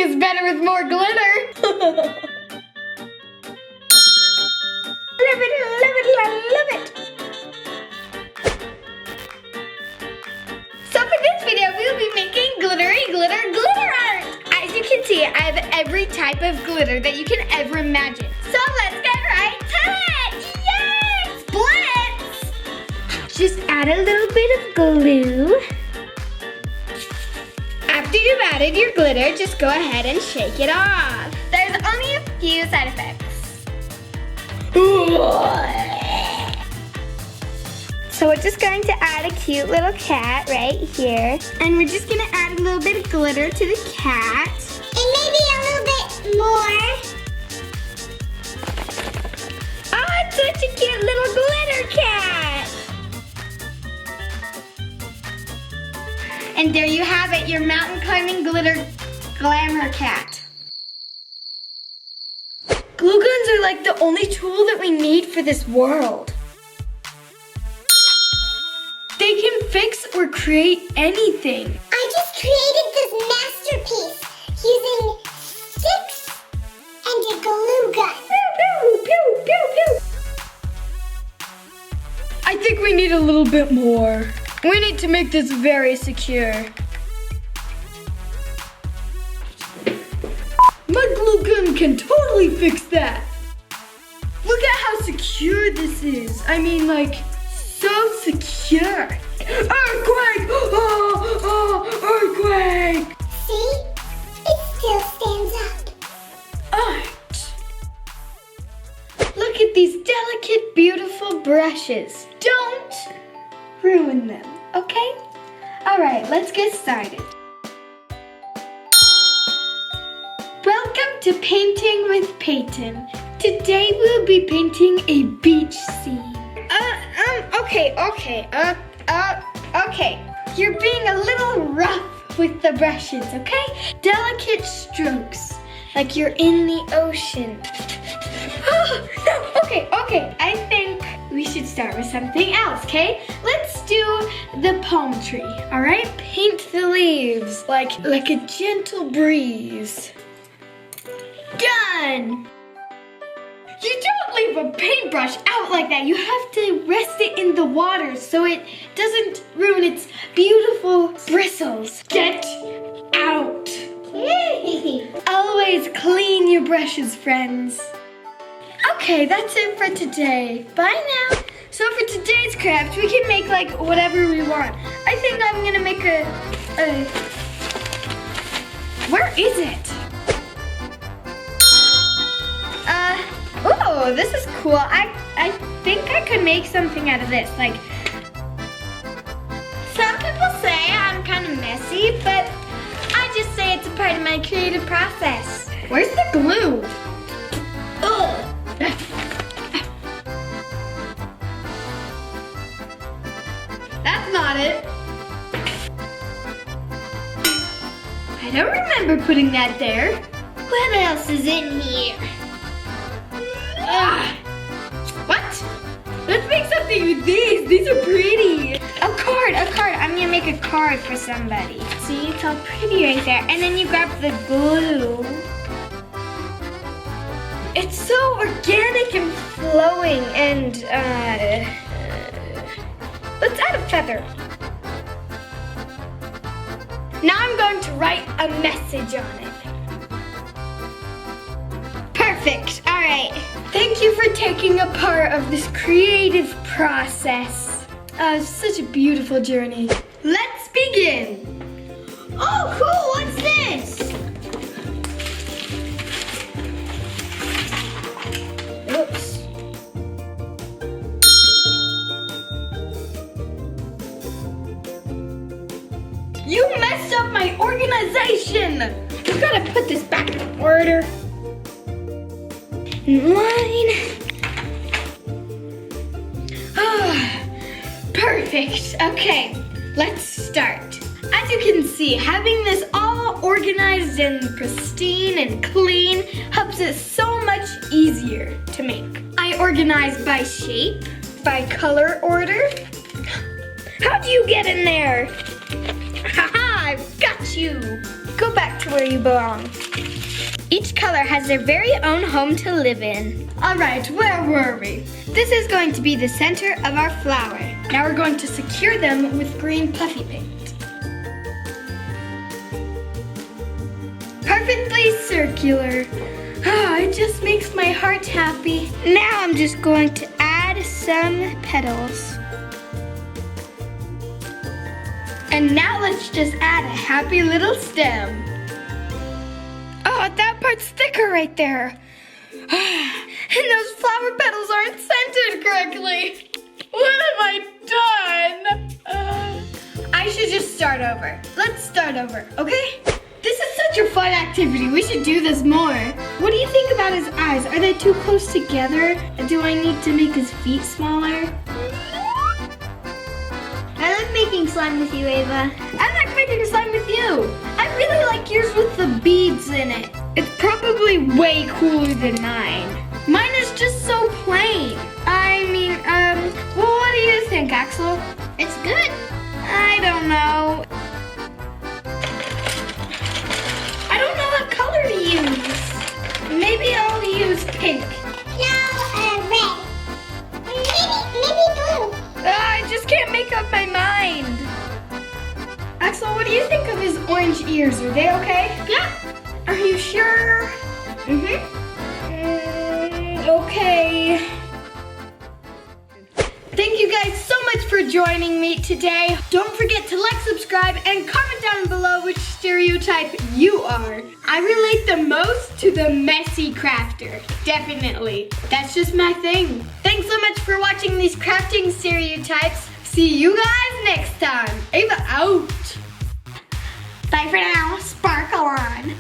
is better with more glitter. Love it, love it, love it. So for this video, we'll be making glittery glitter art. As you can see, I have every type of glitter that you can ever imagine. So let's get right to it. Yes, blitz. Just add a little bit of glue. After you've added your glitter, just go ahead and shake it off. There's only a few side effects. So we're just going to add a cute little cat right here. And we're just gonna add a little bit of glitter to the cat. And maybe a little bit more. Oh, it's such a cute little glitter cat. And there you have it, your mountain climbing glitter glamour cat. Glue guns are like the only tool that we need for this world. They can fix or create anything. I just created this masterpiece using sticks and a glue gun. Pew, pew, pew, pew, pew. I think we need a little bit more. We need to make this very secure. My glue gun can totally fix that. Look at how secure this is. I mean, like, so secure. Earthquake! Oh, earthquake! See? It still stands up. Art. Look at these delicate, beautiful brushes. Don't ruin them, okay? All right, let's get started. Welcome to Painting with Peyton. Today we'll be painting a beach scene. Okay. You're being a little rough with the brushes, okay? Delicate strokes, like you're in the ocean. Oh, no, okay. I think we should start with something else, okay? Let's do the palm tree, all right? Paint the leaves like a gentle breeze. Done! You don't leave a paintbrush out like that. You have to rest it in the water so it doesn't ruin its beautiful bristles. Get out! Always clean your brushes, friends. Okay, that's it for today. Bye now. So for today's craft, we can make like whatever we want. I think I'm gonna make a where is it? Oh, this is cool. I think I could make something out of this. Like, some people say I'm kind of messy, but I just say it's a part of my creative process. Where's the glue? Ugh. That's not it. I don't remember putting that there. What else is in here? What? Let's make something with these. These are pretty. A card. I'm gonna make a card for somebody. See, it's all pretty right there. And then you grab the glue. It's so organic and flowing and let's add a feather. Now I'm going to write a message on it. Perfect, all right. Thank you for taking a part of this creative process. It's such a beautiful journey. Let's begin. Oh, cool, what's this? Whoops. You messed up my organization. I've got to put this back in order. Line. Perfect. Okay, let's start. As you can see, having this all organized and pristine and clean helps it so much easier to make. I organize by shape, by color order. How'd you get in there? Haha, I've got you. Go back to where you belong. Each color has their very own home to live in. All right, where were we? This is going to be the center of our flower. Now we're going to secure them with green puffy paint. Perfectly circular. Oh, it just makes my heart happy. Now I'm just going to add some petals. And now let's just add a happy little stem. Oh, that part's thicker right there. And those flower petals aren't centered correctly. What have I done? I should just start over. Let's start over, okay? This is such a fun activity. We should do this more. What do you think about his eyes? Are they too close together? Do I need to make his feet smaller? I like making slime with you, Ava. I like making slime with you. I really like yours with the beads in it. It's probably way cooler than mine. Mine is just so plain. I mean, well, what do you think, Axel? It's good. I don't know. I don't know what color to use. Maybe I'll use pink. No, red. Maybe blue. I just can't make up my mind. Axel, what do you think of his orange ears? Are they okay? Yeah. Are you sure? Mm-hmm. Okay. Thank you guys so much for joining me today. Don't forget to like, subscribe, and comment down below which stereotype you are. I relate the most to the messy crafter. Definitely. That's just my thing. Thanks so much for watching these crafting stereotypes. See you guys next time. Ava out. Bye for now. Sparkle on.